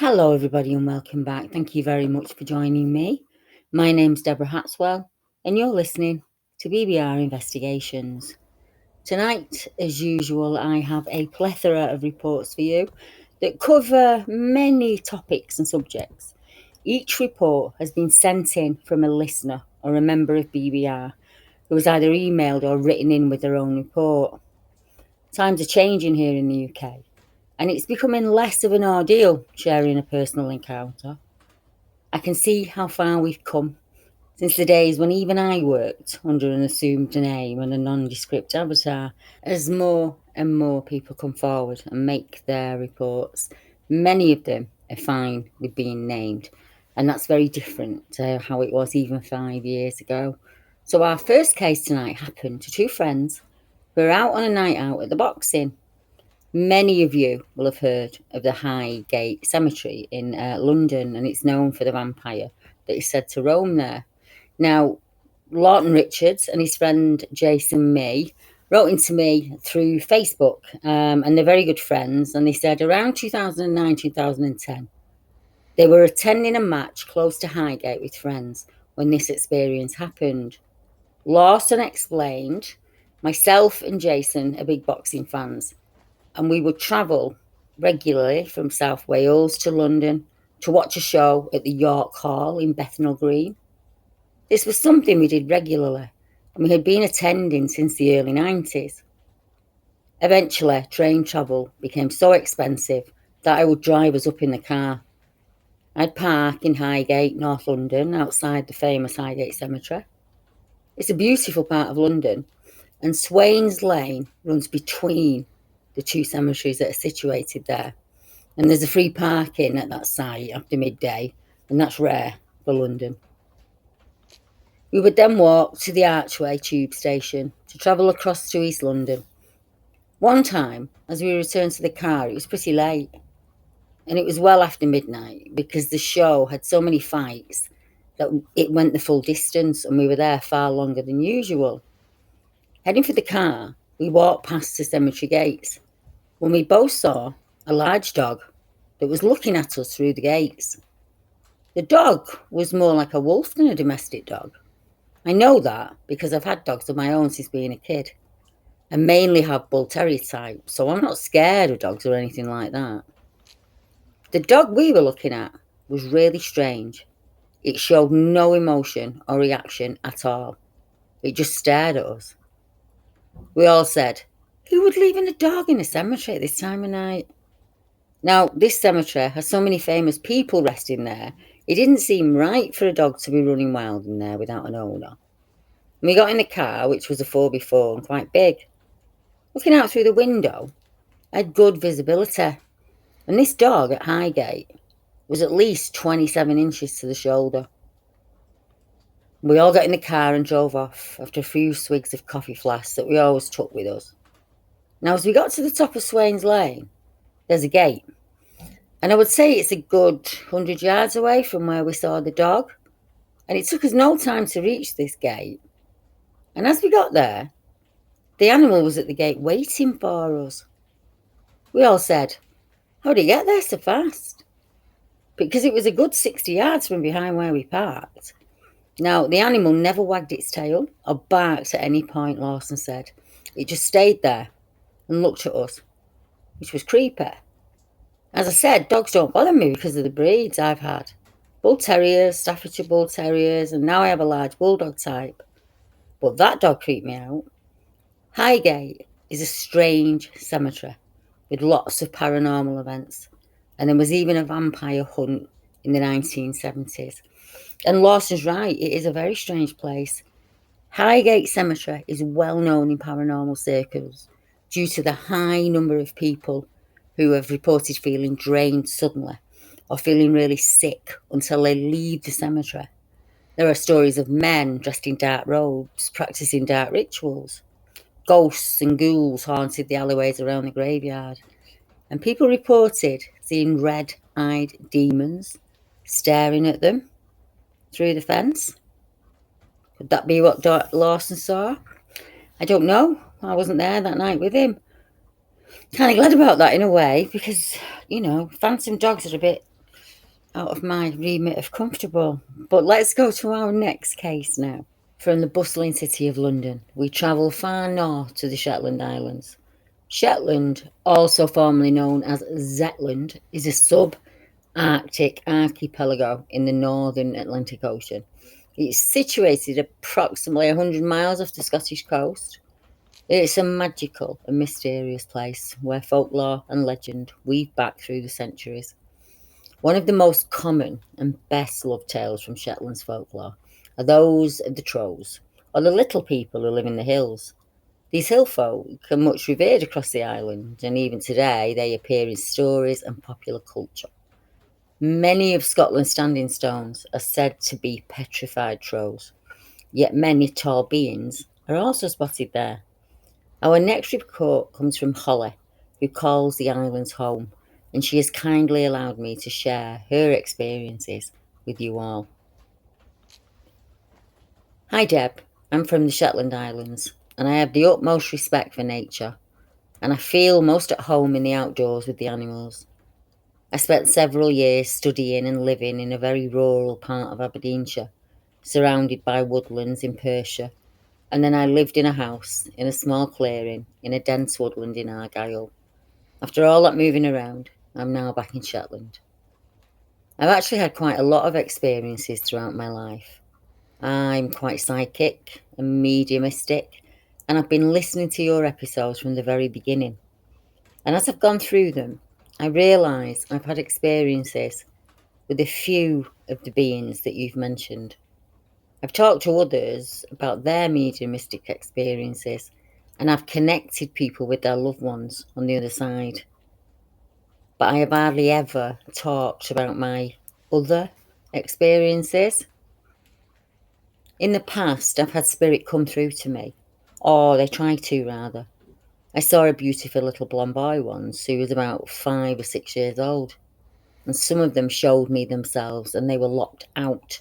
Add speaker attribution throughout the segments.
Speaker 1: Hello, everybody, and welcome back. Thank you very much for joining me. My name's Deborah Hatswell, and you're listening to BBR Investigations. Tonight, as usual, I have a plethora of reports for you that cover many topics and subjects. Each report has been sent in from a listener or a member of BBR who has either emailed or written in with their own report. Times are changing here in the UK, and it's becoming less of an ordeal sharing a personal encounter. I can see how far we've come since the days when even I worked under an assumed name and a nondescript avatar. As more and more people come forward and make their reports, many of them are fine with being named, and that's very different to how it was even 5 years ago. So our first case tonight happened to two friends who were out on a night out at the boxing. Many of you will have heard of the Highgate Cemetery in London, and it's known for the vampire that is said to roam there. Now, Lawton Richards and his friend Jason May wrote into me through Facebook, and they're very good friends, and they said around 2009, 2010, they were attending a match close to Highgate with friends when this experience happened. Lawson explained, myself and Jason are big boxing fans, and we would travel regularly from South Wales to London to watch a show at the York Hall in Bethnal Green. This was something we did regularly, and we had been attending since the early 90s. Eventually, train travel became so expensive that I would drive us up in the car. I'd park in Highgate, North London, outside the famous Highgate Cemetery. It's a beautiful part of London, and Swains Lane runs between the two cemeteries that are situated there. And there's a free parking at that site after midday, and that's rare for London. We would then walk to the Archway tube station to travel across to East London. One time, as we returned to the car, it was pretty late, and it was well after midnight because the show had so many fights that it went the full distance, and we were there far longer than usual. Heading for the car, we walked past the cemetery gates when we both saw a large dog that was looking at us through the gates. The dog was more like a wolf than a domestic dog. I know that because I've had dogs of my own since being a kid. I mainly have bull terrier type, so I'm not scared of dogs or anything like that. The dog we were looking at was really strange. It showed no emotion or reaction at all. It just stared at us. We all said, who would leave a dog in a cemetery at this time of night? Now, this cemetery has so many famous people resting there, it didn't seem right for a dog to be running wild in there without an owner. We got in the car, which was a 4x4 and quite big. Looking out through the window, I had good visibility, and this dog at Highgate was at least 27 inches to the shoulder. We all got in the car and drove off after a few swigs of coffee flasks that we always took with us. Now, as we got to the top of Swains Lane, there's a gate, and I would say it's a good 100 yards away from where we saw the dog, and it took us no time to reach this gate. And as we got there, the animal was at the gate waiting for us. We all said, how did he get there so fast? Because it was a good 60 yards from behind where we parked. Now, the animal never wagged its tail or barked at any point, Lawson said. It just stayed there and looked at us, which was creepy. As I said, dogs don't bother me because of the breeds I've had. Bull terriers, Staffordshire bull terriers, and now I have a large bulldog type. But that dog creeped me out. Highgate is a strange cemetery with lots of paranormal events, and there was even a vampire hunt in the 1970s. And Lawson's right, it is a very strange place. Highgate Cemetery is well known in paranormal circles due to the high number of people who have reported feeling drained suddenly or feeling really sick until they leave the cemetery. There are stories of men dressed in dark robes practicing dark rituals. Ghosts and ghouls haunted the alleyways around the graveyard, and people reported seeing red-eyed demons staring at them through the fence. Could that be what Lawson saw? I don't know. I wasn't there that night with him. Kind of glad about that in a way because, phantom dogs are a bit out of my remit of comfortable. But let's go to our next case now. From the bustling city of London, we travel far north to the Shetland Islands. Shetland, also formerly known as Zetland, is a sub-Arctic archipelago in the northern Atlantic Ocean. It's situated approximately 100 miles off the Scottish coast. It's a magical and mysterious place where folklore and legend weave back through the centuries. One of the most common and best loved tales from Shetland's folklore are those of the trolls, or the little people who live in the hills. These hill folk are much revered across the island, and even today they appear in stories and popular culture. Many of Scotland's standing stones are said to be petrified trolls, yet many tall beings are also spotted there. Our next report comes from Holly, who calls the islands home, and she has kindly allowed me to share her experiences with you all. Hi Deb, I'm from the Shetland Islands, and I have the utmost respect for nature, and I feel most at home in the outdoors with the animals. I spent several years studying and living in a very rural part of Aberdeenshire, surrounded by woodlands in Perthshire, and then I lived in a house in a small clearing in a dense woodland in Argyll. After all that moving around, I'm now back in Shetland. I've actually had quite a lot of experiences throughout my life. I'm quite psychic and mediumistic, and I've been listening to your episodes from the very beginning. And as I've gone through them, I realise I've had experiences with a few of the beings that you've mentioned. I've talked to others about their mediumistic experiences, and I've connected people with their loved ones on the other side. But I have hardly ever talked about my other experiences. In the past, I've had spirit come through to me, or they try to rather. I saw a beautiful little blonde boy once who was about 5 or 6 years old, and some of them showed me themselves and they were locked out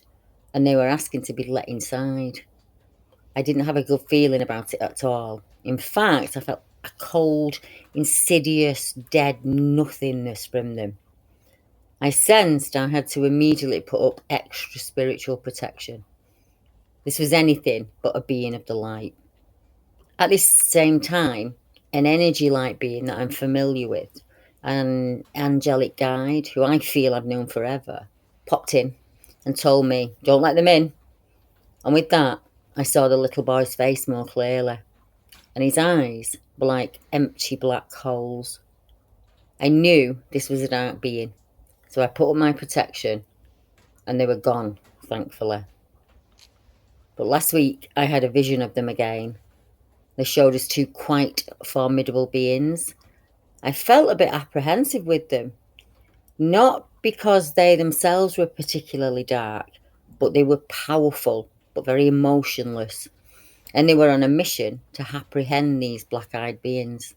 Speaker 1: and they were asking to be let inside. I didn't have a good feeling about it at all. In fact, I felt a cold, insidious, dead nothingness from them. I sensed I had to immediately put up extra spiritual protection. This was anything but a being of the light. At this same time, an energy light being that I'm familiar with, an angelic guide who I feel I've known forever, popped in and told me, "Don't let them in." And with that, I saw the little boy's face more clearly, and his eyes were like empty black holes. I knew this was a dark being, so I put up my protection, and they were gone, thankfully. But last week, I had a vision of them again. They showed us two quite formidable beings. I felt a bit apprehensive with them, not because they themselves were particularly dark, but they were powerful, but very emotionless, and they were on a mission to apprehend these black-eyed beings.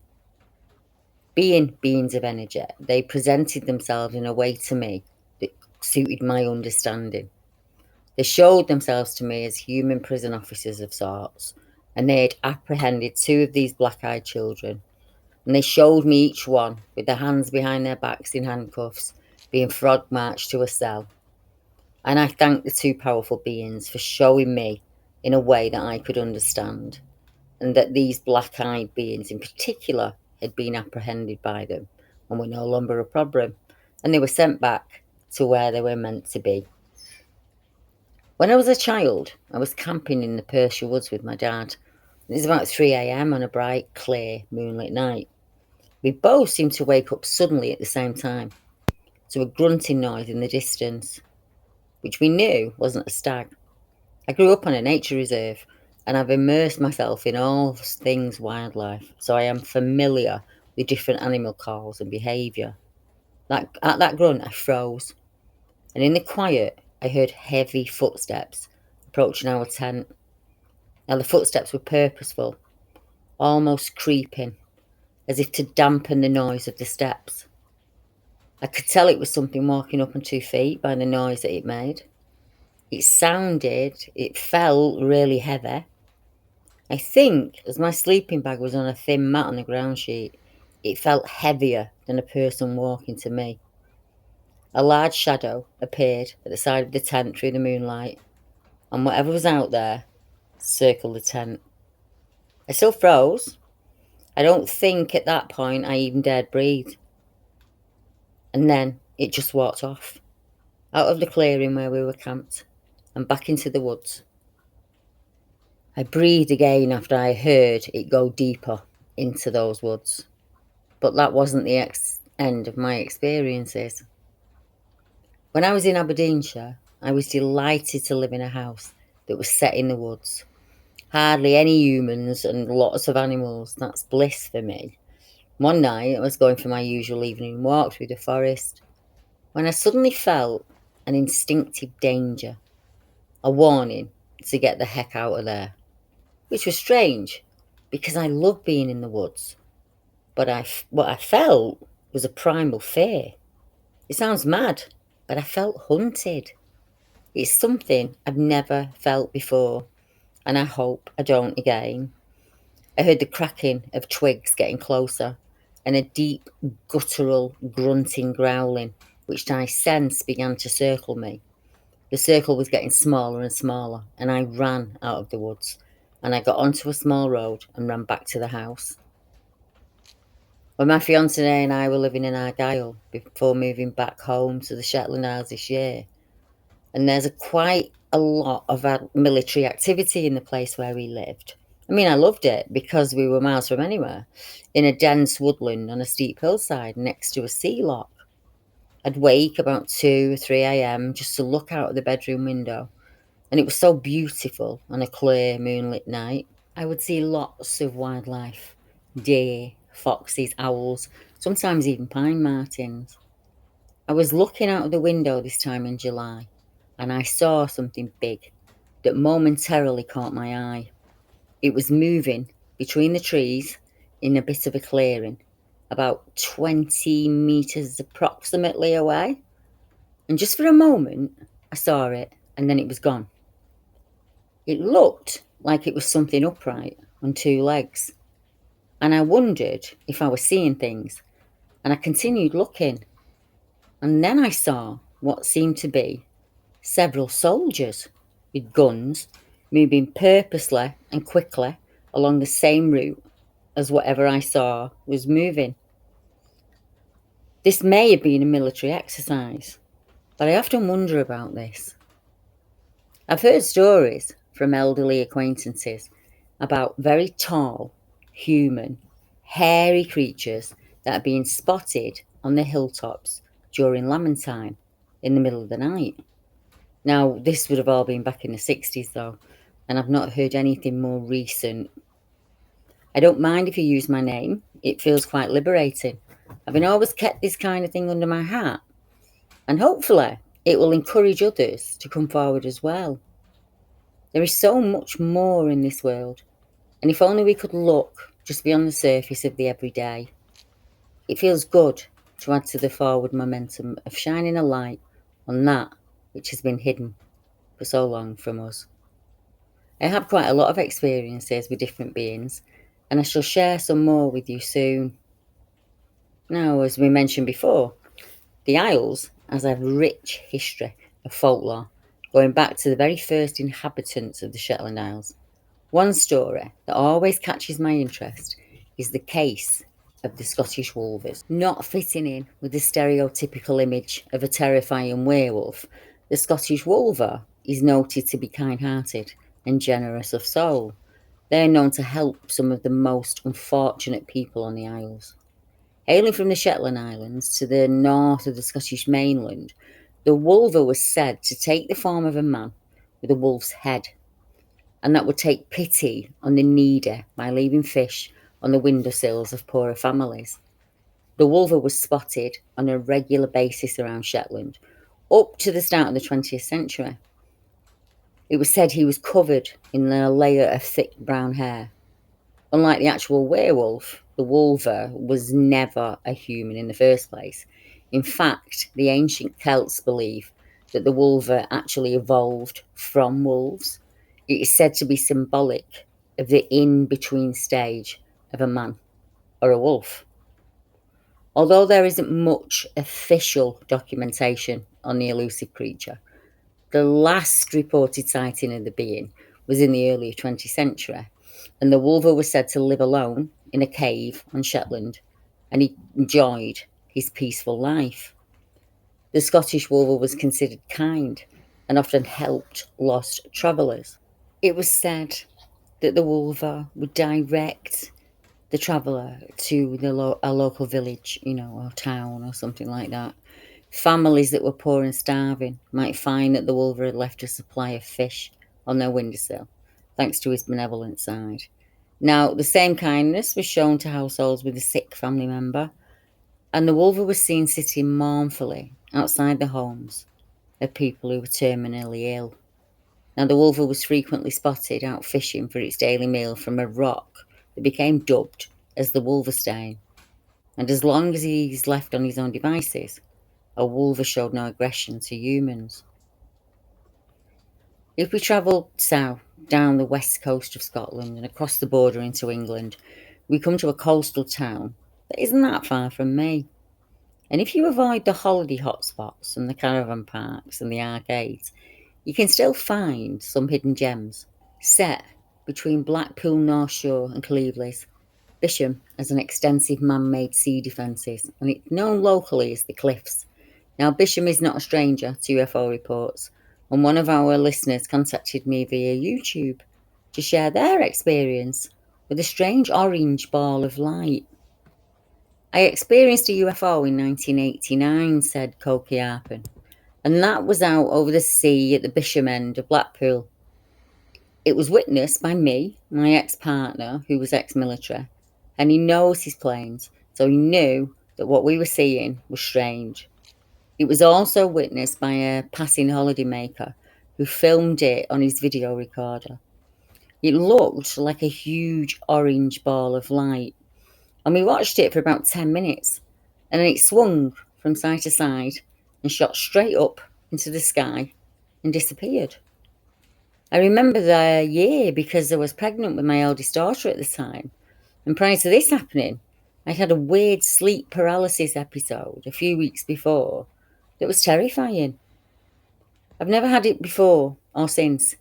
Speaker 1: Being beings of energy, they presented themselves in a way to me that suited my understanding. They showed themselves to me as human prison officers of sorts, and they had apprehended two of these black-eyed children, and they showed me each one with their hands behind their backs in handcuffs, being frog-marched to a cell. And I thanked the two powerful beings for showing me in a way that I could understand, and that these black-eyed beings in particular had been apprehended by them and were no longer a problem, and they were sent back to where they were meant to be. When I was a child, I was camping in the Perthshire woods with my dad. It was about 3 a.m. on a bright, clear, moonlit night. We both seemed to wake up suddenly at the same time, to a grunting noise in the distance, which we knew wasn't a stag. I grew up on a nature reserve, and I've immersed myself in all things wildlife, so I am familiar with different animal calls and behaviour. At that grunt, I froze, and in the quiet, I heard heavy footsteps approaching our tent. Now, the footsteps were purposeful, almost creeping, as if to dampen the noise of the steps. I could tell it was something walking up on 2 feet by the noise that it made. It felt really heavy. I think, as my sleeping bag was on a thin mat on the ground sheet, it felt heavier than a person walking to me. A large shadow appeared at the side of the tent through the moonlight, and whatever was out there circled the tent. I still froze. I don't think at that point I even dared breathe. And then it just walked off, out of the clearing where we were camped, and back into the woods. I breathed again after I heard it go deeper into those woods. But that wasn't the end of my experiences. When I was in Aberdeenshire, I was delighted to live in a house that was set in the woods. Hardly any humans and lots of animals. That's bliss for me. One night, I was going for my usual evening walk through the forest when I suddenly felt an instinctive danger, a warning to get the heck out of there, which was strange because I love being in the woods. But what I felt was a primal fear. It sounds mad, but I felt hunted. It's something I've never felt before, and I hope I don't again. I heard the cracking of twigs getting closer, and a deep, guttural, grunting growling, which I sensed began to circle me. The circle was getting smaller and smaller, and I ran out of the woods, and I got onto a small road and ran back to the house. When my fiancé and I were living in Argyll before moving back home to the Shetland Islands this year, and there's quite a lot of military activity in the place where we lived. I mean, I loved it because we were miles from anywhere, in a dense woodland on a steep hillside next to a sea loch. I'd wake about 2 or 3 a.m. just to look out of the bedroom window, and it was so beautiful on a clear moonlit night. I would see lots of wildlife, deer, foxes, owls, sometimes even pine martens. I was looking out of the window this time in July, and I saw something big that momentarily caught my eye. It was moving between the trees in a bit of a clearing, about 20 metres approximately away. And just for a moment, I saw it, and then it was gone. It looked like it was something upright on 2 legs, and I wondered if I was seeing things, and I continued looking. And then I saw what seemed to be several soldiers with guns moving purposely and quickly along the same route as whatever I saw was moving. This may have been a military exercise, but I often wonder about this. I've heard stories from elderly acquaintances about very tall, human, hairy creatures that are being spotted on the hilltops during lambing time in the middle of the night. Now, this would have all been back in the 60s, though, and I've not heard anything more recent. I don't mind if you use my name. It feels quite liberating. I've always kept this kind of thing under my hat, and hopefully it will encourage others to come forward as well. There is so much more in this world, and if only we could look just beyond the surface of the everyday. It feels good to add to the forward momentum of shining a light on that which has been hidden for so long from us. I have quite a lot of experiences with different beings, and I shall share some more with you soon. Now, as we mentioned before, the Isles has a rich history of folklore, going back to the very first inhabitants of the Shetland Isles. One story that always catches my interest is the case of the Scottish Wolvers. Not fitting in with the stereotypical image of a terrifying werewolf, the Scottish Wolver is noted to be kind-hearted and generous of soul. They're known to help some of the most unfortunate people on the Isles. Hailing from the Shetland Islands to the north of the Scottish mainland, the Wolver was said to take the form of a man with a wolf's head, and that would take pity on the needy by leaving fish on the windowsills of poorer families. The Wolver was spotted on a regular basis around Shetland, up to the start of the 20th century. It was said he was covered in a layer of thick brown hair. Unlike the actual werewolf, the Wolver was never a human in the first place. In fact, the ancient Celts believe that the Wolver actually evolved from wolves. It is said to be symbolic of the in-between stage of a man or a wolf. Although there isn't much official documentation on the elusive creature, the last reported sighting of the being was in the early 20th century, and the Wolver was said to live alone in a cave on Shetland, and he enjoyed his peaceful life. The Scottish Wolver was considered kind and often helped lost travellers. It was said that the Wolver would direct the traveller to a local village, or town or something like that. Families that were poor and starving might find that the Wolver had left a supply of fish on their windowsill, thanks to his benevolent side. Now, the same kindness was shown to households with a sick family member, and the Wolver was seen sitting mournfully outside the homes of people who were terminally ill. Now, the Wolver was frequently spotted out fishing for its daily meal from a rock that became dubbed as the Wolverstein. And as long as he's left on his own devices, a Wolver showed no aggression to humans. If we travel south down the west coast of Scotland and across the border into England, we come to a coastal town that isn't that far from me. And if you avoid the holiday hotspots and the caravan parks and the arcades, you can still find some hidden gems. Set between Blackpool North Shore and Cleveleys, Bisham has an extensive man-made sea defences, and it's known locally as the Cliffs. Now, Bisham is not a stranger to UFO reports, and one of our listeners contacted me via YouTube to share their experience with a strange orange ball of light. I experienced a UFO in 1989, said Koki Arpen, and that was out over the sea at the Bisham end of Blackpool. It was witnessed by me, my ex-partner, who was ex-military, and he knows his planes, so he knew that what we were seeing was strange. It was also witnessed by a passing holidaymaker who filmed it on his video recorder. It looked like a huge orange ball of light, and we watched it for about 10 minutes, and then it swung from side to side and shot straight up into the sky and disappeared. I remember the year because I was pregnant with my eldest daughter at the time, and prior to this happening, I had a weird sleep paralysis episode a few weeks before that was terrifying. I've never had it before or since,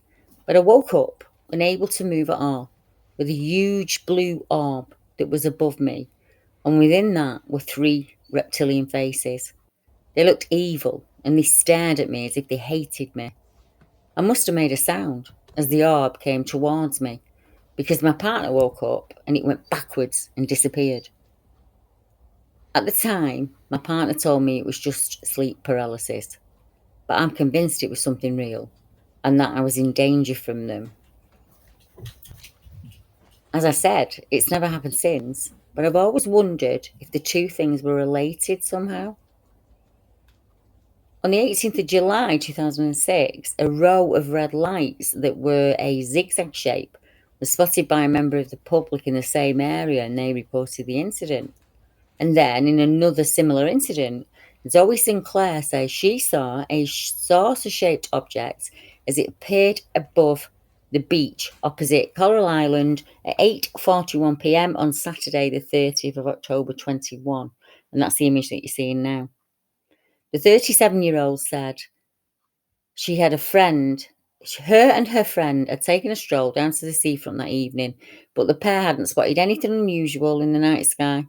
Speaker 1: but I woke up unable to move at all, with a huge blue orb that was above me, and within that were 3 reptilian faces. They looked evil, and they stared at me as if they hated me. I must have made a sound as the orb came towards me, because my partner woke up and it went backwards and disappeared. At the time, my partner told me it was just sleep paralysis, but I'm convinced it was something real and that I was in danger from them. As I said, it's never happened since, but I've always wondered if the two things were related somehow. On the 18th of July 2006, a row of red lights that were a zigzag shape was spotted by a member of the public in the same area, and they reported the incident. And then, in another similar incident, Zoe Sinclair says she saw a saucer-shaped object as it appeared above the beach opposite Coral Island at 8:41 p.m. on Saturday, the 30th of October 21. And that's the image that you're seeing now. The 37-year-old said she had a friend. Her and her friend had taken a stroll down to the seafront that evening, but the pair hadn't spotted anything unusual in the night sky.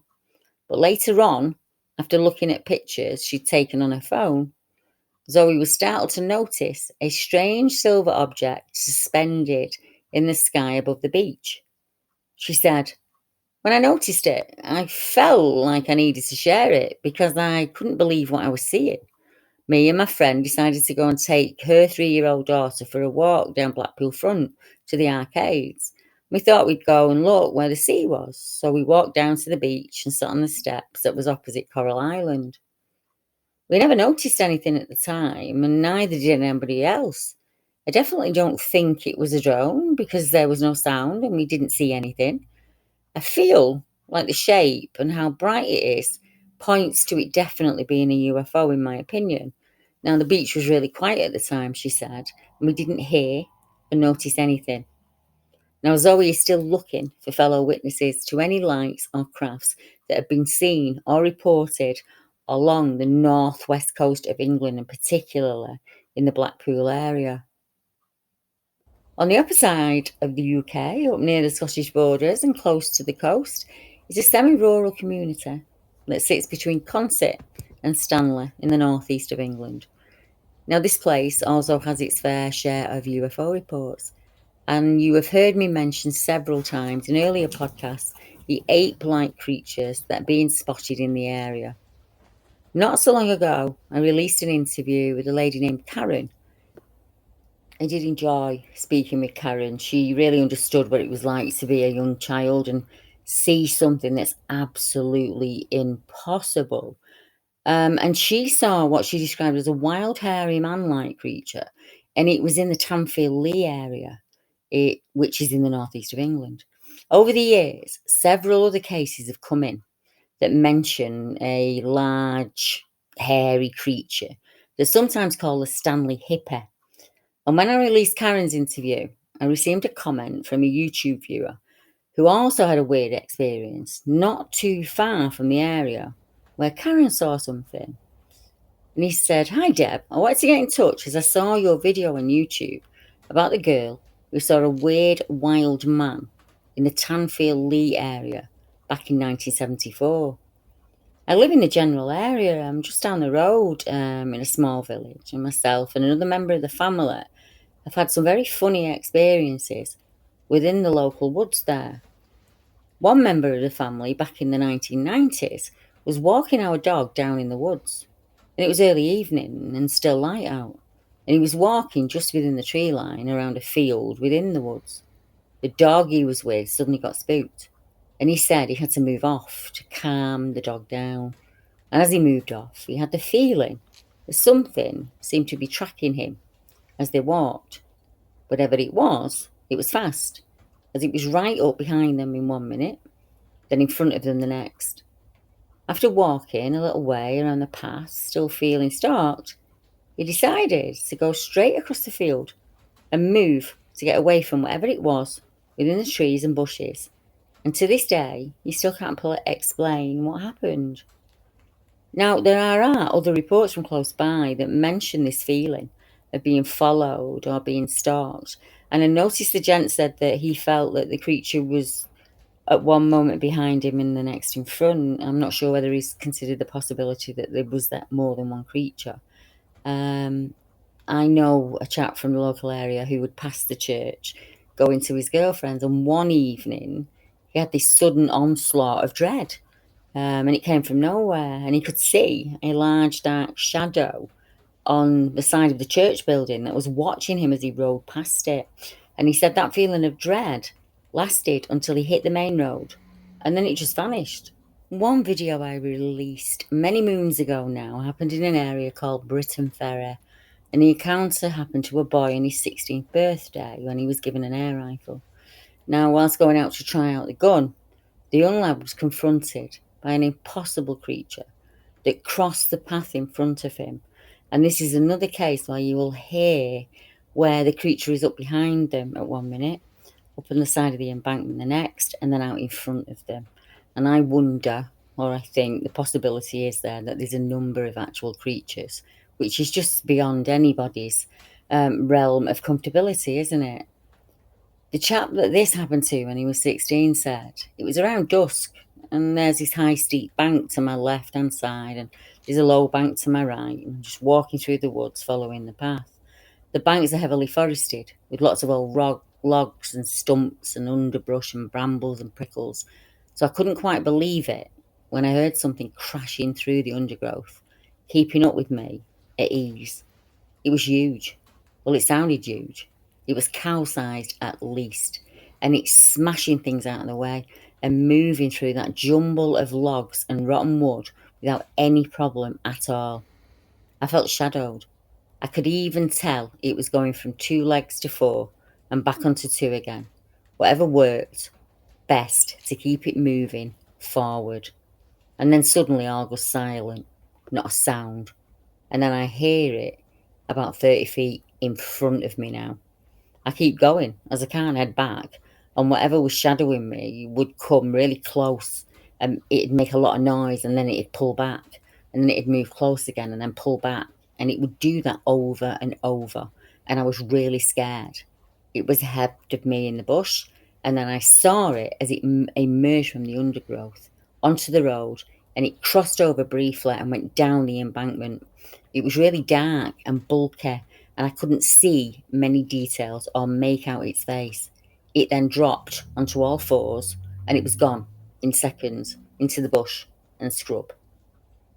Speaker 1: But later on, after looking at pictures she'd taken on her phone, Zoe was startled to notice a strange silver object suspended in the sky above the beach. She said, "When I noticed it, I felt like I needed to share it because I couldn't believe what I was seeing. Me and my friend decided to go and take her 3-year-old daughter for a walk down Blackpool Front to the arcades. We thought we'd go and look where the sea was, so we walked down to the beach and sat on the steps that was opposite Coral Island. We never noticed anything at the time, and neither did anybody else. I definitely don't think it was a drone because there was no sound and we didn't see anything. I feel like the shape and how bright it is points to it definitely being a UFO, in my opinion. Now, the beach was really quiet at the time," she said, "and we didn't hear or notice anything." Now, Zoe is still looking for fellow witnesses to any lights or crafts that have been seen or reported along the northwest coast of England, and particularly in the Blackpool area. On the upper side of the UK, up near the Scottish borders and close to the coast, is a semi-rural community that sits between Consett and Stanley in the northeast of England. Now, this place also has its fair share of UFO reports, and you have heard me mention several times in earlier podcasts the ape-like creatures that are being spotted in the area. Not so long ago, I released an interview with a lady named Karen. I did enjoy speaking with Karen. She really understood what it was like to be a young child and see something that's absolutely impossible. And she saw what she described as a wild, hairy, man-like creature, and it was in the Tanfield Lee area, which is in the northeast of England. Over the years, several other cases have come in that mention a large, hairy creature that's sometimes called a Stanley Hippie. And when I released Karen's interview, I received a comment from a YouTube viewer who also had a weird experience not too far from the area where Karen saw something. And he said, "Hi Deb, I wanted to get in touch as I saw your video on YouTube about the girl who saw a weird wild man in the Tanfield Lee area back in 1974. I live in the general area. I'm just down the road in a small village, and myself and another member of the family have had some very funny experiences within the local woods there. One member of the family back in the 1990s was walking our dog down in the woods, and it was early evening and still light out, and he was walking just within the tree line around a field within the woods. The dog he was with suddenly got spooked, and he said he had to move off to calm the dog down. And as he moved off, he had the feeling that something seemed to be tracking him as they walked. Whatever it was fast, as it was right up behind them in 1 minute, then in front of them the next. After walking a little way around the path, still feeling stalked, he decided to go straight across the field and move to get away from whatever it was within the trees and bushes. And to this day, he still can't explain what happened. Now, there are other reports from close by that mention this feeling of being followed or being stalked. And I noticed the gent said that he felt that the creature was at one moment behind him and the next in front. I'm not sure whether he's considered the possibility that there was that more than one creature. I know a chap from the local area who would pass the church going to his girlfriend's, and one evening he had this sudden onslaught of dread. And it came from nowhere, and he could see a large dark shadow on the side of the church building that was watching him as he rode past it. And he said that feeling of dread lasted until he hit the main road, and then it just vanished. One video I released many moons ago now happened in an area called Briton Ferry, and the encounter happened to a boy on his 16th birthday when he was given an air rifle. Now, whilst going out to try out the gun, the young lad was confronted by an impossible creature that crossed the path in front of him. And this is another case where you will hear where the creature is up behind them at 1 minute, up on the side of the embankment the next, and then out in front of them. And I wonder, or I think the possibility is there that there's a number of actual creatures, which is just beyond anybody's realm of comfortability, isn't it? The chap that this happened to when he was 16 said it was around dusk, and there's this high steep bank to my left hand side, and there's a low bank to my right, and I'm just walking through the woods following the path. The banks are heavily forested with lots of old logs and stumps and underbrush and brambles and prickles, so I couldn't quite believe it when I heard something crashing through the undergrowth, keeping up with me at ease. It was huge. Well, it sounded huge. It was cow-sized at least, and it's smashing things out of the way and moving through that jumble of logs and rotten wood without any problem at all. I felt shadowed. I could even tell it was going from 2 legs to 4 and back onto 2 again. Whatever worked best to keep it moving forward. And then suddenly all goes silent, not a sound. And then I hear it about 30 feet in front of me now. I keep going as I can't head back, and whatever was shadowing me would come really close, and it'd make a lot of noise, and then it'd pull back, and then it'd move close again and then pull back, and it would do that over and over, and I was really scared. It was ahead of me in the bush, and then I saw it as it emerged from the undergrowth onto the road, and it crossed over briefly and went down the embankment. It was really dark and bulky, and I couldn't see many details or make out its face. It then dropped onto all fours, and it was gone in seconds into the bush and scrub.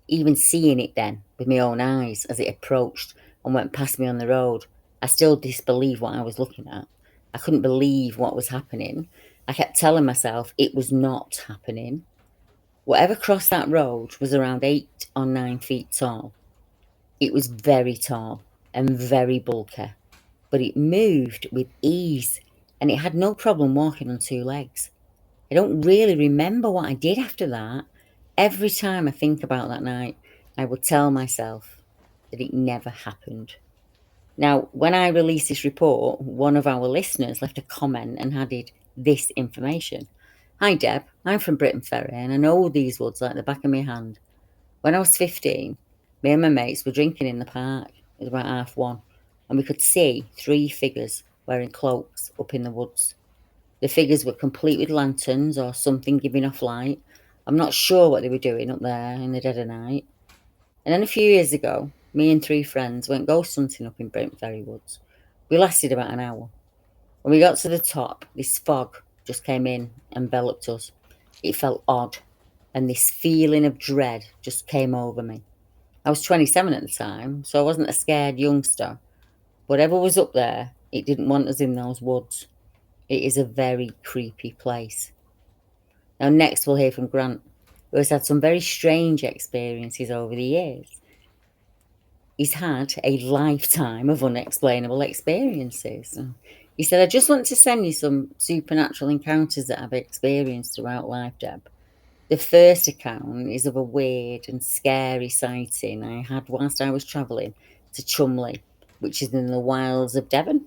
Speaker 1: Even seeing it then with my own eyes as it approached and went past me on the road, I still disbelieved what I was looking at. I couldn't believe what was happening. I kept telling myself it was not happening. Whatever crossed that road was around 8 or 9 feet tall. It was very tall and very bulky, but it moved with ease, and it had no problem walking on two legs. I don't really remember what I did after that. Every time I think about that night, I would tell myself that it never happened. Now, when I released this report, one of our listeners left a comment and added this information. Hi Deb, I'm from Britain Ferry and I know these woods like the back of my hand. When I was 15, me and my mates were drinking in the park. It was about 1:30, and we could see 3 figures wearing cloaks up in the woods. The figures were complete with lanterns or something giving off light. I'm not sure what they were doing up there in the dead of night. And then a few years ago, me and 3 friends went ghost hunting up in Brent Ferry Woods. We lasted about an hour. When we got to the top, this fog just came in, enveloped us. It felt odd, and this feeling of dread just came over me. I was 27 at the time, so I wasn't a scared youngster. Whatever was up there, it didn't want us in those woods. It is a very creepy place. Now, next we'll hear from Grant, who has had some very strange experiences over the years. He's had a lifetime of unexplainable experiences. He said, I just want to send you some supernatural encounters that I've experienced throughout life, Deb. The first account is of a weird and scary sighting I had whilst I was travelling to Chumley, which is in the wilds of Devon,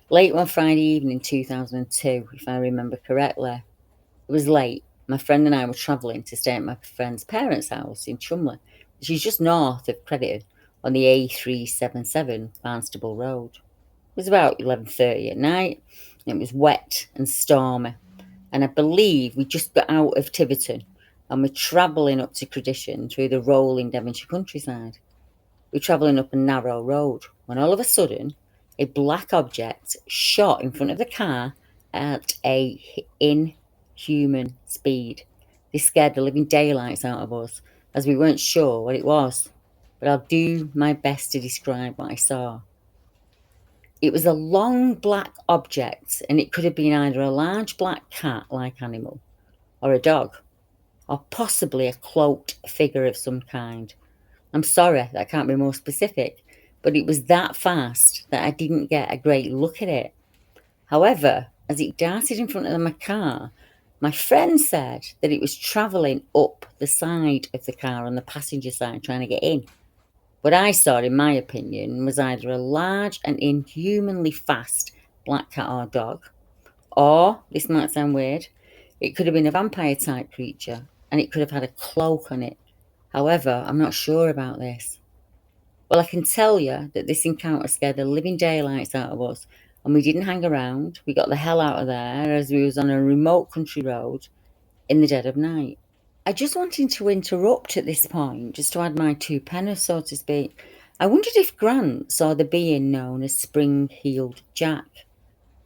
Speaker 1: late one Friday evening 2002, if I remember correctly. It was late. My friend and I were travelling to stay at my friend's parents' house in Chumley, which is just north of Crediton on the A377 Barnstable Road. It was about 11:30 at night, and it was wet and stormy, and I believe we just got out of Tiverton and we're travelling up to Crediton through the rolling Devonshire countryside. We're travelling up a narrow road when all of a sudden a black object shot in front of the car at a inhuman speed. This scared the living daylights out of us as we weren't sure what it was, but I'll do my best to describe what I saw. It was a long black object, and it could have been either a large black cat-like animal or a dog, or possibly a cloaked figure of some kind. I'm sorry that I can't be more specific, but it was that fast that I didn't get a great look at it. However, as it darted in front of my car, my friend said that it was travelling up the side of the car on the passenger side trying to get in. What I saw, in my opinion, was either a large and inhumanly fast black cat or dog, or, this might sound weird, it could have been a vampire type creature and it could have had a cloak on it. However, I'm not sure about this. Well, I can tell you that this encounter scared the living daylights out of us, and we didn't hang around. We got the hell out of there as we was on a remote country road in the dead of night. I just wanted to interrupt at this point, just to add my 2 pennies, so to speak. I wondered if Grant saw the being known as Spring-Heeled Jack.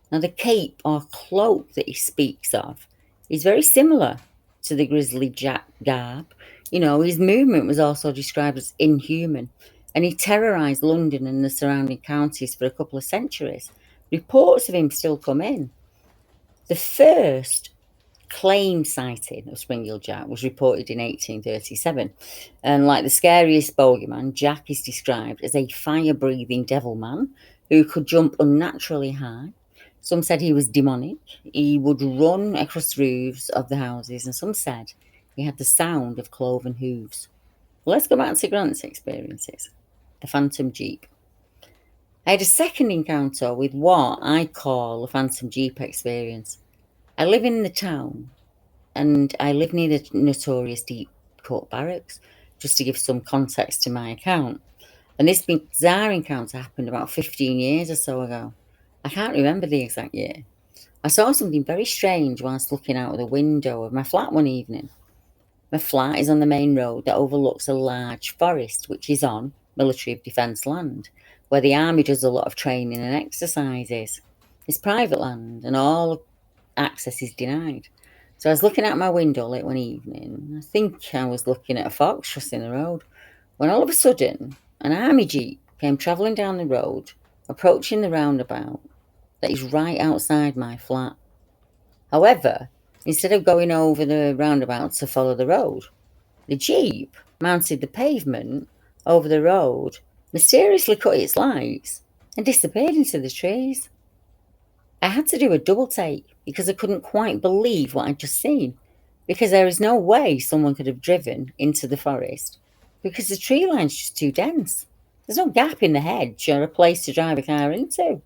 Speaker 1: Now, the cape or cloak that he speaks of is very similar to the Grizzly Jack garb. You know, his movement was also described as inhuman, and he terrorised London and the surrounding counties for a couple of centuries. Reports of him still come in. The first claimed sighting of Spring-Heeled Jack was reported in 1837, and like the scariest bogeyman, Jack is described as a fire-breathing devil man who could jump unnaturally high. Some said he was demonic. He would run across the roofs of the houses, and some said he had the sound of cloven hooves. Well, let's go back to Grant's experiences. The Phantom Jeep. I had a second encounter with what I call a Phantom Jeep experience. I live in the town, and I live near the notorious Deep Court Barracks, just to give some context to my account. And this bizarre encounter happened about 15 years or so ago. I can't remember the exact year. I saw something very strange whilst looking out of the window of my flat one evening. My flat is on the main road that overlooks a large forest, which is on military defence land, where the army does a lot of training and exercises. It's private land, and all access is denied. So I was looking out my window late one evening. I think I was looking at a fox crossing the road, when all of a sudden an army jeep came travelling down the road, approaching the roundabout that is right outside my flat. However, instead of going over the roundabout to follow the road, the jeep mounted the pavement over the road, mysteriously cut its lights, and disappeared into the trees. I had to do a double take because I couldn't quite believe what I'd just seen, because there is no way someone could have driven into the forest because the tree line's just too dense. There's no gap in the hedge or a place to drive a car into,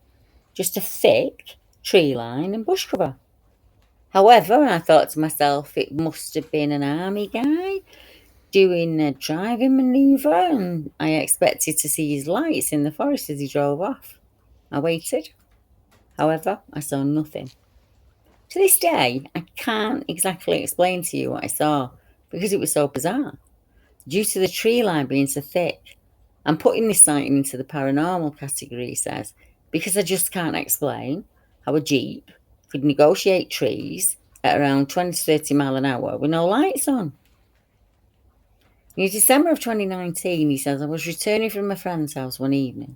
Speaker 1: just a thick tree line and bush cover. However, I thought to myself, it must have been an army guy doing a driving manoeuvre, and I expected to see his lights in the forest as he drove off. I waited. However, I saw nothing. To this day, I can't exactly explain to you what I saw because it was so bizarre. Due to the tree line being so thick, I'm putting this sighting into the paranormal category, he says, because I just can't explain how a jeep could negotiate trees at around 20 to 30 mile an hour with no lights on. In December of 2019, he says, I was returning from a friend's house one evening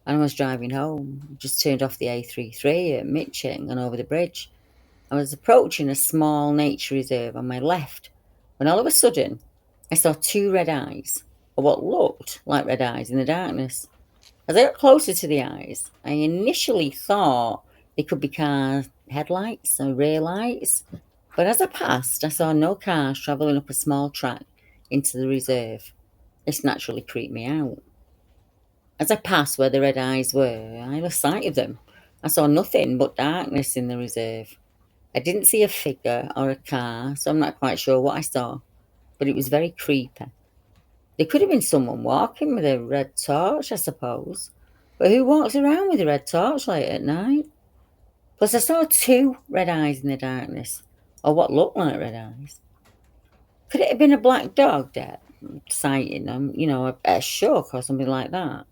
Speaker 1: and I was driving home. Just turned off the A33 at Mitching and over the bridge. I was approaching a small nature reserve on my left when all of a sudden I saw two red eyes, or what looked like red eyes in the darkness. As I got closer to the eyes, I initially thought they could be car headlights or rear lights, but as I passed, I saw no cars travelling up a small track into the reserve. This naturally creeped me out. As I passed where the red eyes were, I lost sight of them. I saw nothing but darkness in the reserve. I didn't see a figure or a car, so I'm not quite sure what I saw, but it was very creepy. There could have been someone walking with a red torch, I suppose. But who walks around with a red torch late at night? Plus, I saw two red eyes in the darkness, or what looked like red eyes. Could it have been a black dog that sighting them, a shook or something like that?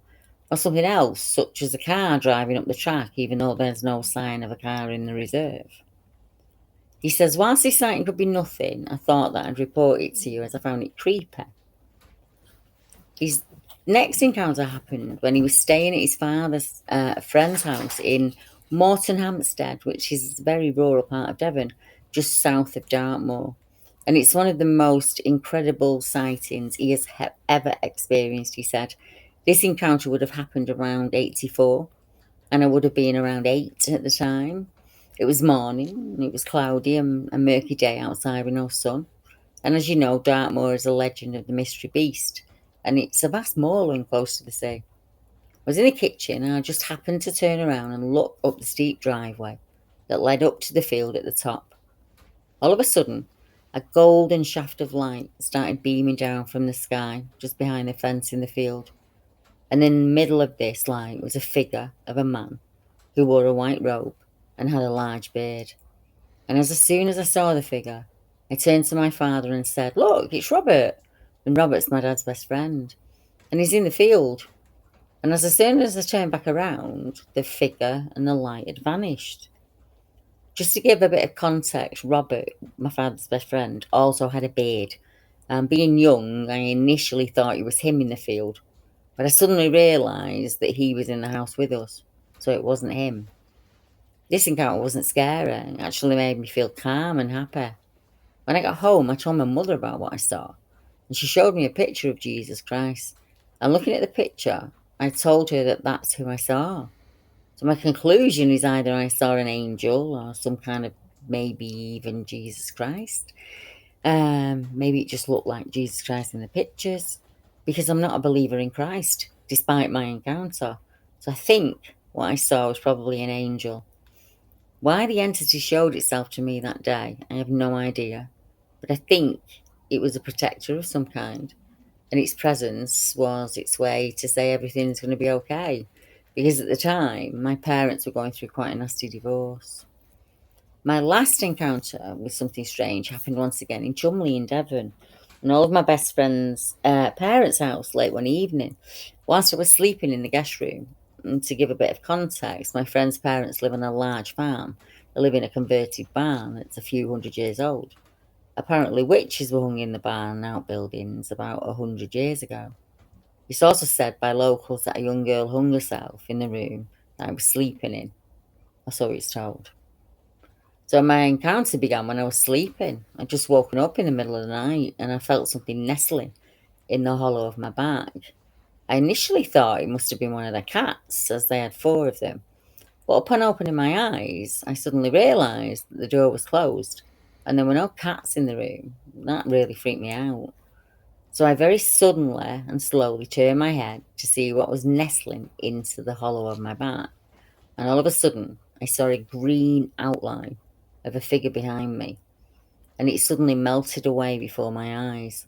Speaker 1: Or something else, such as a car driving up the track, even though there's no sign of a car in the reserve? He says, whilst this sighting could be nothing, I thought that I'd report it to you as I found it creepy. His next encounter happened when he was staying at his father's friend's house in Morton Hampstead, which is a very rural part of Devon, just south of Dartmoor. And it's one of the most incredible sightings he has ever experienced, he said. This encounter would have happened around 84, and I would have been around 8 at the time. It was morning, and it was cloudy and a murky day outside with no sun. And as you know, Dartmoor is a legend of the mystery beast, and it's a vast moorland close to the sea. I was in the kitchen, and I just happened to turn around and look up the steep driveway that led up to the field at the top. All of a sudden, a golden shaft of light started beaming down from the sky just behind the fence in the field. And in the middle of this light was a figure of a man who wore a white robe and had a large beard. And as soon as I saw the figure, I turned to my father and said, Look, it's Robert. And Robert's my dad's best friend. And he's in the field. And as soon as I turned back around, the figure and the light had vanished. Just to give a bit of context, Robert, my father's best friend, also had a beard. Being young, I initially thought it was him in the field, but I suddenly realised that he was in the house with us, so it wasn't him. This encounter wasn't scary, it actually made me feel calm and happy. When I got home, I told my mother about what I saw, and she showed me a picture of Jesus Christ. And looking at the picture, I told her that that's who I saw. So my conclusion is either I saw an angel or some kind of maybe even Jesus Christ. Maybe it just looked like Jesus Christ in the pictures, because I'm not a believer in Christ, despite my encounter. So I think what I saw was probably an angel. Why the entity showed itself to me that day, I have no idea. But I think it was a protector of some kind, and its presence was its way to say everything's going to be okay. Because at the time, my parents were going through quite a nasty divorce. My last encounter with something strange happened once again in Chumley in Devon, and all of my best friend's parents' house late one evening, whilst I was sleeping in the guest room. And to give a bit of context, my friend's parents live on a large farm. They live in a converted barn that's a few hundred years old. Apparently, witches were hung in the barn and outbuildings about 100 years ago. It's also said by locals that a young girl hung herself in the room that I was sleeping in, or so it's told. So my encounter began when I was sleeping. I'd just woken up in the middle of the night and I felt something nestling in the hollow of my back. I initially thought it must have been one of the cats, as they had four of them. But upon opening my eyes, I suddenly realised that the door was closed and there were no cats in the room. That really freaked me out. So I very suddenly and slowly turned my head to see what was nestling into the hollow of my back. And all of a sudden, I saw a green outline of a figure behind me, and it suddenly melted away before my eyes.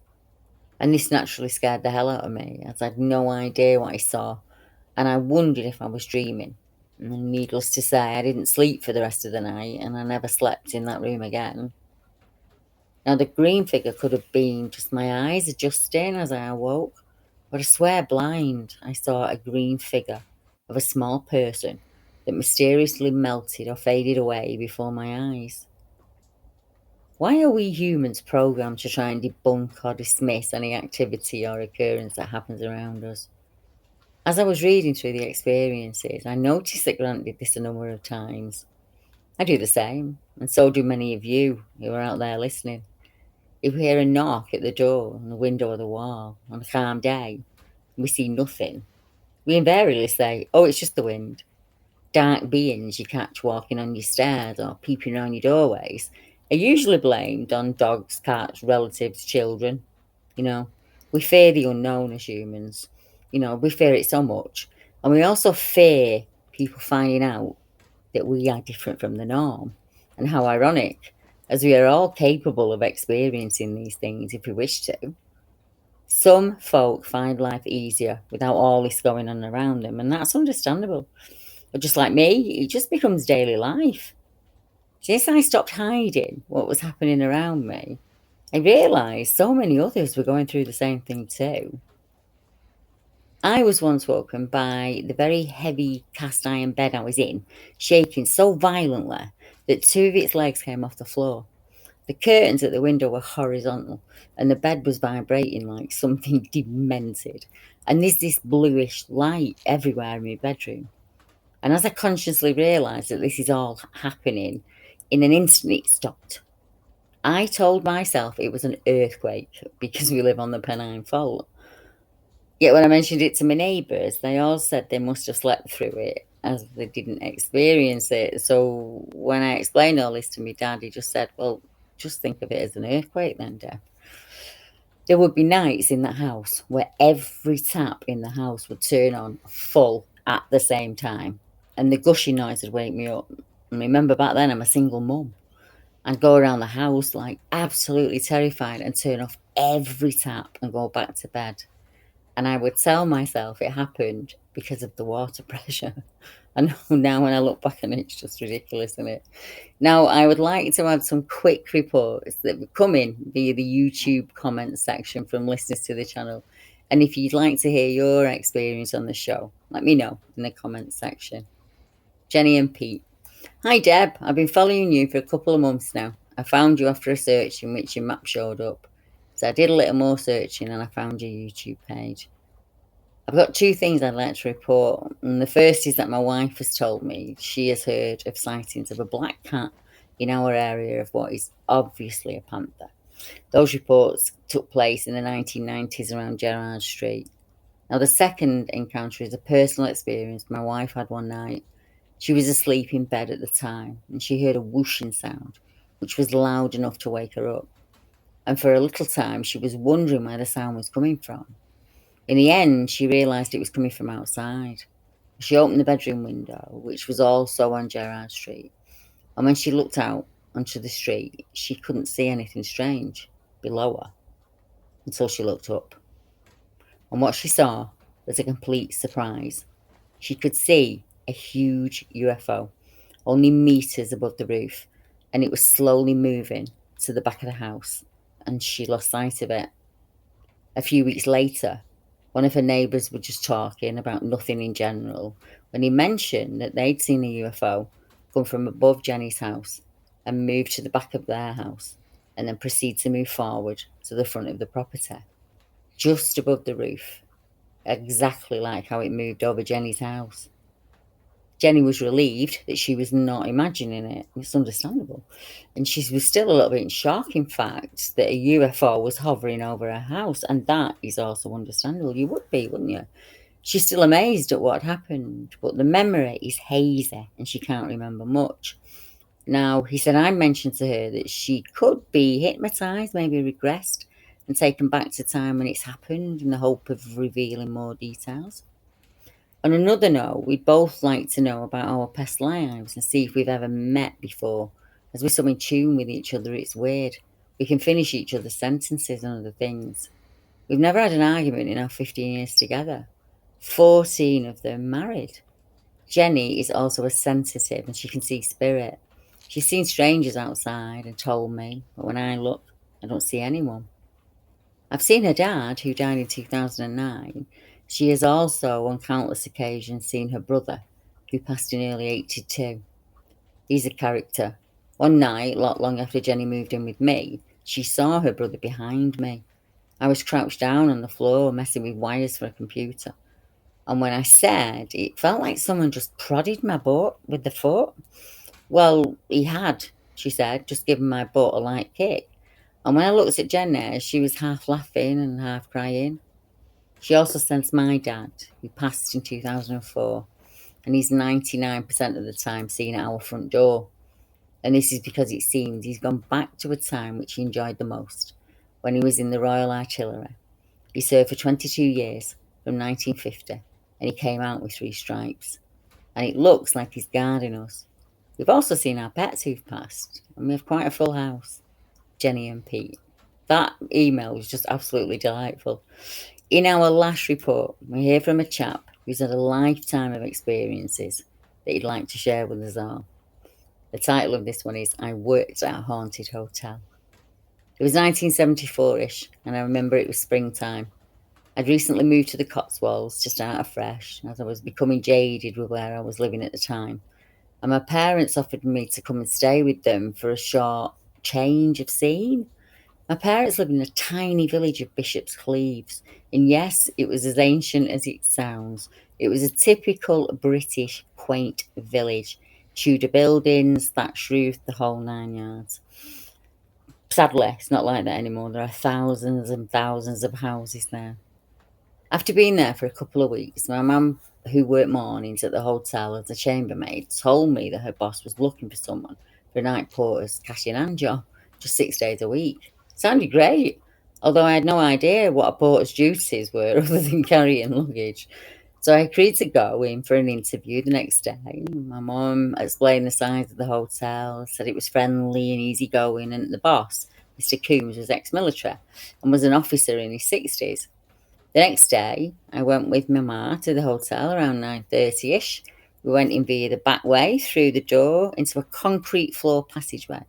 Speaker 1: And this naturally scared the hell out of me, as I had no idea what I saw, and I wondered if I was dreaming. And needless to say, I didn't sleep for the rest of the night, and I never slept in that room again. Now, the green figure could have been just my eyes adjusting as I awoke, but I swear blind, I saw a green figure of a small person that mysteriously melted or faded away before my eyes. Why are we humans programmed to try and debunk or dismiss any activity or occurrence that happens around us? As I was reading through the experiences, I noticed that Grant did this a number of times. I do the same, and so do many of you who are out there listening. If we hear a knock at the door, on the window, or the wall on a calm day, and we see nothing, we invariably say, "Oh, it's just the wind." Dark beings you catch walking on your stairs or peeping around your doorways are usually blamed on dogs, cats, relatives, children. You know, we fear the unknown as humans. We fear it so much. And we also fear people finding out that we are different from the norm. And how ironic, as we are all capable of experiencing these things if we wish to. Some folk find life easier without all this going on around them, and that's understandable. But just like me, it just becomes daily life. Since I stopped hiding what was happening around me, I realised so many others were going through the same thing too. I was once woken by the very heavy cast iron bed I was in, shaking so violently that two of its legs came off the floor. The curtains at the window were horizontal, and the bed was vibrating like something demented. And there's this bluish light everywhere in my bedroom. And as I consciously realised that this is all happening, in an instant it stopped. I told myself it was an earthquake because we live on the Pennine Fault. Yet when I mentioned it to my neighbours, they all said they must have slept through it as they didn't experience it. So when I explained all this to my dad, he just said, "Well, just think of it as an earthquake then, Deb." There would be nights in the house where every tap in the house would turn on full at the same time, and the gushing noise would wake me up. And remember, back then I'm a single mum. I'd go around the house like absolutely terrified and turn off every tap and go back to bed. And I would tell myself it happened because of the water pressure. I know now when I look back on it, it's just ridiculous, isn't it? Now, I would like to add some quick reports that have come in via the YouTube comments section from listeners to the channel. And if you'd like to hear your experience on the show, let me know in the comments section. Jenny and Pete. Hi, Deb. I've been following you for a couple of months now. I found you after a search in which your map showed up. So I did a little more searching and I found your YouTube page. I've got two things I'd like to report. And the first is that my wife has told me she has heard of sightings of a black cat in our area of what is obviously a panther. Those reports took place in the 1990s around Gerrard Street. Now, the second encounter is a personal experience my wife had one night. She was asleep in bed at the time and she heard a whooshing sound, which was loud enough to wake her up. And for a little time, she was wondering where the sound was coming from. In the end, she realised it was coming from outside. She opened the bedroom window, which was also on Gerrard Street, And when she looked out onto the street, she couldn't see anything strange below her until she looked up. And what she saw was a complete surprise. She could see a huge UFO, only meters above the roof, and it was slowly moving to the back of the house, and she lost sight of it. A few weeks later, one of her neighbours were just talking about nothing in general when he mentioned that they'd seen a UFO come from above Jenny's house and move to the back of their house, and then proceed to move forward to the front of the property, just above the roof, exactly like how it moved over Jenny's house. Jenny was relieved that she was not imagining it. It's understandable. And she was still a little bit in shock, in fact, that a UFO was hovering over her house. And that is also understandable. You would be, wouldn't you? She's still amazed at what happened, but the memory is hazy and she can't remember much. Now, he said I mentioned to her that she could be hypnotised, maybe regressed, and taken back to time when it's happened in the hope of revealing more details. On another note, we'd both like to know about our past lives and see if we've ever met before. As we're so in tune with each other, it's weird. We can finish each other's sentences and other things. We've never had an argument in our 15 years together. 14 of them married. Jenny is also a sensitive and she can see spirit. She's seen strangers outside and told me, but when I look, I don't see anyone. I've seen her dad, who died in 2009. She has also, on countless occasions, seen her brother, who passed in early 82. He's a character. One night, not long after Jenny moved in with me, she saw her brother behind me. I was crouched down on the floor, messing with wires for a computer. And when I said, it felt like someone just prodded my butt with the foot. Well, he had, she said, just given my butt a light kick. And when I looked at Jenny, she was half laughing and half crying. She also sensed my dad, who passed in 2004, and he's 99% of the time seen at our front door. And this is because it seems he's gone back to a time which he enjoyed the most, when he was in the Royal Artillery. He served for 22 years, from 1950, and he came out with 3 stripes. And it looks like he's guarding us. We've also seen our pets who've passed, and we have quite a full house. Jenny and Pete. That email was just absolutely delightful. In our last report, we hear from a chap who's had a lifetime of experiences that he'd like to share with us all. The title of this one is I Worked at a Haunted Hotel. It was 1974-ish, and I remember it was springtime. I'd recently moved to the Cotswolds to start afresh, as I was becoming jaded with where I was living at the time. And my parents offered me to come and stay with them for a short change of scene. My parents lived in a tiny village of Bishop's Cleeves, and yes, it was as ancient as it sounds. It was a typical British quaint village. Tudor buildings, thatched roof, the whole 9 yards. Sadly, it's not like that anymore. There are thousands and thousands of houses there. After being there for a couple of weeks, my mum, who worked mornings at the hotel as a chambermaid, told me that her boss was looking for someone for a night porter's cash-in-hand job, just 6 days a week. Sounded great, although I had no idea what a porter's duties were other than carrying luggage. So I agreed to go in for an interview the next day. My mum explained the size of the hotel, said it was friendly and easygoing, and the boss, Mr. Coombs, was ex-military and was an officer in his 60s. The next day, I went with my ma to the hotel around 9:30ish. We went in via the back way through the door into a concrete floor passageway,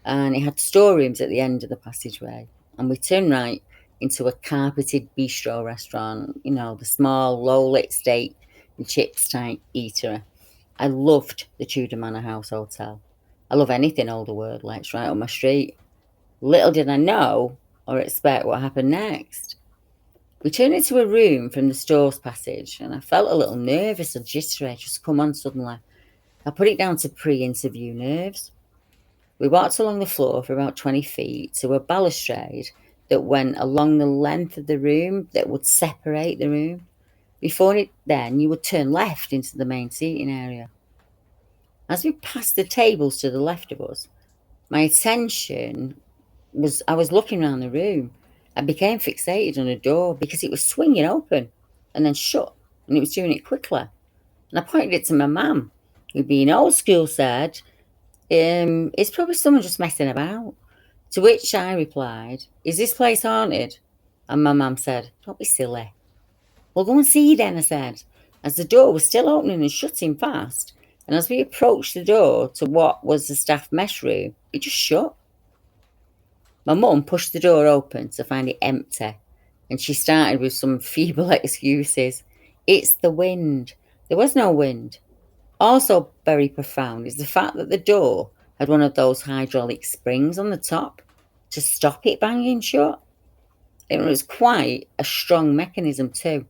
Speaker 1: and it had storerooms at the end of the passageway. And we turned right into a carpeted bistro restaurant, you know, the small, low-lit steak and chips type eatery. I loved the Tudor Manor House Hotel. I love anything older worldly, it's right up my street. Little did I know or expect what happened next. We turned into a room from the stores passage, and I felt a little nervous and jittery just come on suddenly. I put it down to pre-interview nerves. We walked along the floor for about 20 feet to a balustrade that went along the length of the room that would separate the room. Before it then, you would turn left into the main seating area. As we passed the tables to the left of us, my attention I was looking around the room. I became fixated on a door because it was swinging open and then shut, and it was doing it quickly. And I pointed it to my mum, who, being old school, said, It's probably someone just messing about. To which I replied, is this place haunted? And my mum said, don't be silly. Well, go and see then, I said, as the door was still opening and shutting fast. And as we approached the door to what was the staff mess room, it just shut. My mum pushed the door open to find it empty, and she started with some feeble excuses. It's the wind. There was no wind. Also, very profound is the fact that the door had one of those hydraulic springs on the top to stop it banging shut. It was quite a strong mechanism, too.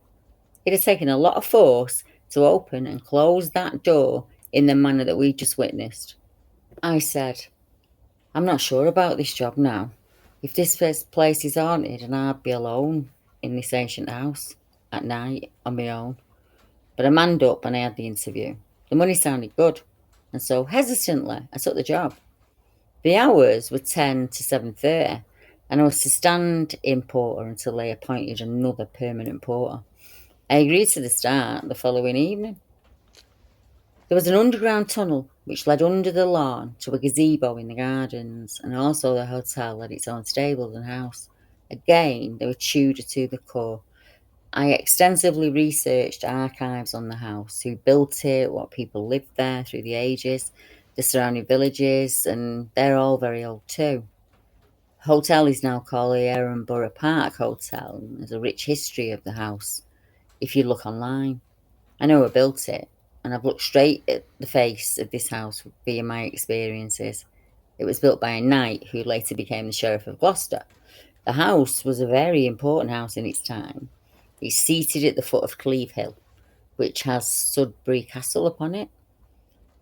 Speaker 1: It had taken a lot of force to open and close that door in the manner that we just witnessed. I said, I'm not sure about this job now. If this place is haunted and I'd be alone in this ancient house at night on my own. But I manned up and I had the interview. The money sounded good, and so hesitantly I took the job. The hours were 10 to 7:30, and I was to stand in porter until they appointed another permanent porter. I agreed to the start the following evening. There was an underground tunnel which led under the lawn to a gazebo in the gardens, and also the hotel had its own stables and house. Again, they were Tudor to the core. I extensively researched archives on the house, who built it, what people lived there through the ages, the surrounding villages, and they're all very old too. The hotel is now called the Borough Park Hotel, and there's a rich history of the house if you look online. I know who built it, and I've looked straight at the face of this house via my experiences. It was built by a knight who later became the Sheriff of Gloucester. The house was a very important house in its time. It's seated at the foot of Cleve Hill, which has Sudbury Castle upon it,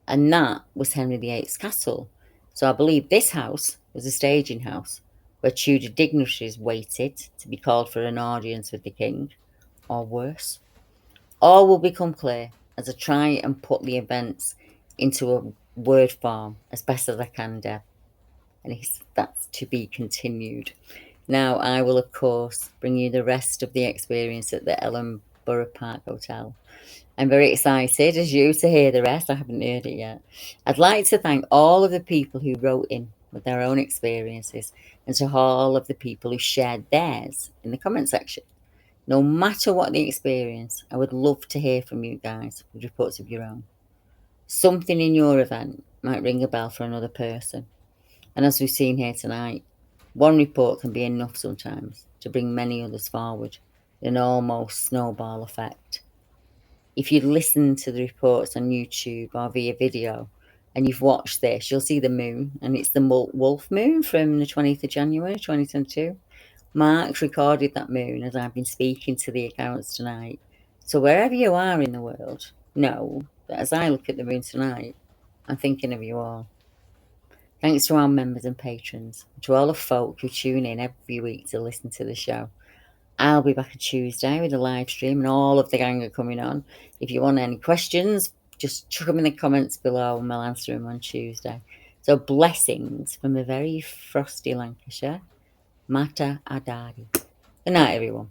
Speaker 1: and that was Henry VIII's castle. So I believe this house was a staging house where Tudor dignitaries waited to be called for an audience with the king, or worse. All will become clear as I try and put the events into a word form as best as I can, Deb. And that's to be continued. Now, I will, of course, bring you the rest of the experience at the Borough Park Hotel. I'm very excited, as you, to hear the rest. I haven't heard it yet. I'd like to thank all of the people who wrote in with their own experiences, and to all of the people who shared theirs in the comment section. No matter what the experience, I would love to hear from you guys with reports of your own. Something in your event might ring a bell for another person. And as we've seen here tonight, one report can be enough sometimes to bring many others forward, an almost snowball effect. If you listen to the reports on YouTube or via video and you've watched this, you'll see the moon, and it's the wolf moon from the 20th of January 2022. Mark's recorded that moon as I've been speaking to the accounts tonight. So wherever you are in the world, know that as I look at the moon tonight, I'm thinking of you all. Thanks to our members and patrons, to all the folk who tune in every week to listen to the show. I'll be back on Tuesday with a live stream, and all of the gang are coming on. If you want any questions, just chuck them in the comments below and we'll answer them on Tuesday. So blessings from a very frosty Lancashire. Mata Adari. Good night, everyone.